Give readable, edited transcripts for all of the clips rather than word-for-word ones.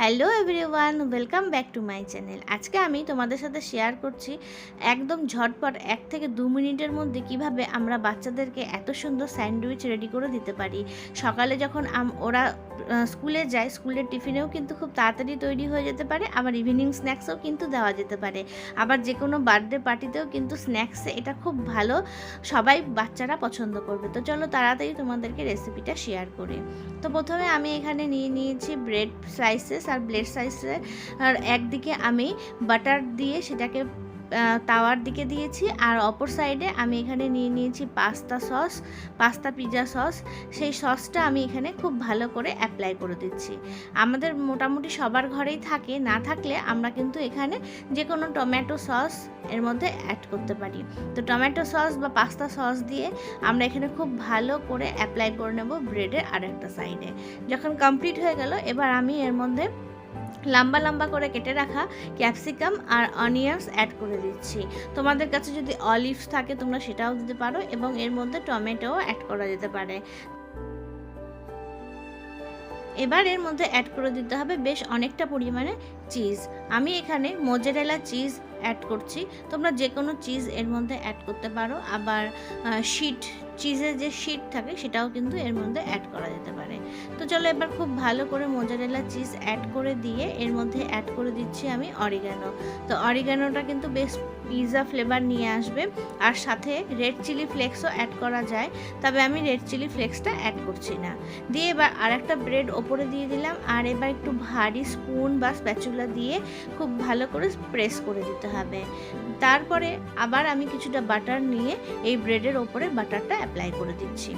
Hello everyone, welcome back to my channel. আজকে আমি তোমাদের সাথে শেয়ার করছি একদম ঝটপট 1 থেকে 2 মিনিটের মধ্যে কিভাবে আমরা বাচ্চাদেরকে এত সুন্দর স্যান্ডউইচ রেডি করে দিতে পারি। সকালে যখন ওরা স্কুলে যায়, স্কুলের টিফিনেও কিন্তু খুব তাড়াতাড়ি তৈরি হয়ে যেতে পারে, আবার ইভিনিং স্ন্যাক্সও কিন্তু দেওয়া যেতে পারে, আবার যে কোনো বার্থডে পার্টিতেও কিন্তু স্ন্যাক্সে এটা খুব ভালো, সবাই বাচ্চারা পছন্দ করবে। তো চলো তাড়াতাড়ি তোমাদেরকে রেসিপিটা শেয়ার করি। তো প্রথমে আমি এখানে নিয়েছি ব্রেড স্লাইসেস আর ব্রেড স্লাইসের আর একদিকে আমি বাটার দিয়ে সেটাকে তাওয়ার দিকে দিয়েছি, আর অপর সাইডে আমি এখানে নিয়েছি পাস্তা পিৎজা সস। সেই সসটা আমি এখানে খুব ভালো করে অ্যাপ্লাই করে দিচ্ছি। আমাদের মোটামুটি সবার ঘরেই থাকে, না থাকলে আমরা কিন্তু এখানে যে কোনো টমেটো সস এর মধ্যে অ্যাড করতে পারি। তো টমেটো সস বা পাস্তা সস দিয়ে আমরা এখানে খুব ভালো করে অ্যাপ্লাই করে নেব ব্রেডের আরেকটা সাইডে। যখন কমপ্লিট হয়ে গেল, এবার আমি এর মধ্যে লম্বা লম্বা করে কেটে রাখা ক্যাপসিকাম আর অনিয়ন্স অ্যাড করে দিচ্ছি। তোমাদের কাছে যদি অলিভস থাকে তোমরা সেটাও দিতে পারো, এবং এর মধ্যে টমেটোও অ্যাড করা যেতে পারে। এবার এর মধ্যে অ্যাড করে দিতে হবে বেশ অনেকটা পরিমাণে চিজ। আমি এখানে মোজারেলা চিজ অ্যাড করছি, তোমরা যে কোনো চিজ এর মধ্যে অ্যাড করতে পারো, আবার চিজের যে শিট থাকে সেটাও কিন্তু এর মধ্যে অ্যাড করা যেতে পারে। তো চলো এবার খুব ভালো করে মোজারেলা চিজ অ্যাড করে দিয়ে এর মধ্যে অ্যাড করে দিচ্ছি আমি অরিগানো। তো অরিগানোটা কিন্তু বেশ পিৎজা ফ্লেভার নিয়ে আসবে, আর সাথে রেড চিলি ফ্লেক্সও অ্যাড করা যায়, তবে আমি রেড চিলি ফ্লেক্সটা অ্যাড করছি না। দিয়ে এবার আরেকটা ব্রেড ওপরে দিয়ে দিলাম, আর এবার একটু ভারী স্পুন বা স্প্যাচুলা দিয়ে খুব ভালো করে প্রেস করে দিতে হবে। তারপরে আবার আমি কিছুটা বাটার নিয়ে এই ব্রেডের ওপরে বাটারটা অ্যাপ্লাই করে দিচ্ছি।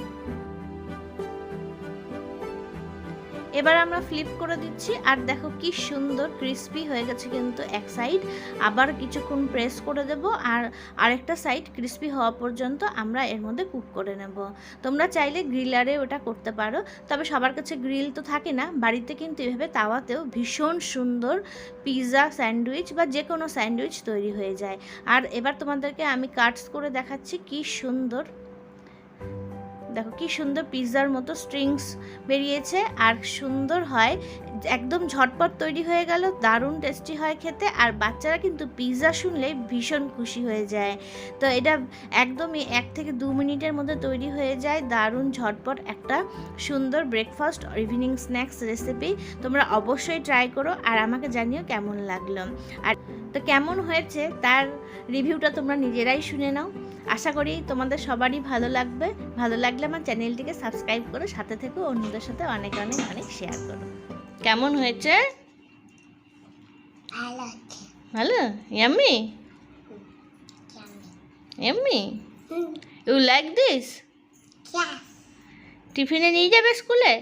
এবার আমরা ফ্লিপ করে দিচ্ছি, আর দেখো কি সুন্দর ক্রিস্পি হয়ে গেছে কিন্তু এক সাইড। আবার কিছুক্ষণ প্রেস করে দেব, আর আরেকটা সাইড ক্রিস্পি হওয়া পর্যন্ত আমরা এর মধ্যে কুক করে নেব। তোমরা চাইলে গ্রিলারে ওটা করতে পারো, তবে সবার কাছে গ্রিল তো থাকে না। বাড়িতে কিন্তু এভাবে তাওয়াতেও ভীষণ সুন্দর পিৎজা স্যান্ডউইচ বা যে কোনো স্যান্ডউইচ তৈরি হয়ে যায়। আর এবার তোমাদেরকে আমি কাটস করে দেখাচ্ছি কি সুন্দর, দেখো কি সুন্দর পিৎজার মতো স্ট্রিংস বেরিয়েছে, আর সুন্দর হয়, একদম ঝটপট তৈরি হয়ে গেল, দারুণ টেস্টি হয় খেতে, আর বাচ্চারা কিন্তু পিৎজা শুনলেই ভীষণ খুশি হয়ে যায়। তো এটা একদমই 1 থেকে 2 মিনিটের মধ্যে তৈরি হয়ে যায়, দারুণ ঝটপট একটা সুন্দর ব্রেকফাস্ট ইভিনিং স্ন্যাক্স রেসিপি। তোমরা অবশ্যই ট্রাই করো, আর আমাকে জানিও কেমন লাগলো। আর তো কেমন হয়েছে তার রিভিউটা তোমরা নিজেরাই শুনে নাও। আশা করি তোমাদের সবারই ভালো লাগবে। ভালো লাগলে আমার চ্যানেলটিকে সাবস্ক্রাইব করো, সাথে থেকে অন্যদের সাথে অনেক অনেক অনেক শেয়ার করো। কেমন হয়েছে? ভালো, yummy yummy. You like this? টিফিনে নিয়ে যাবে স্কুলে?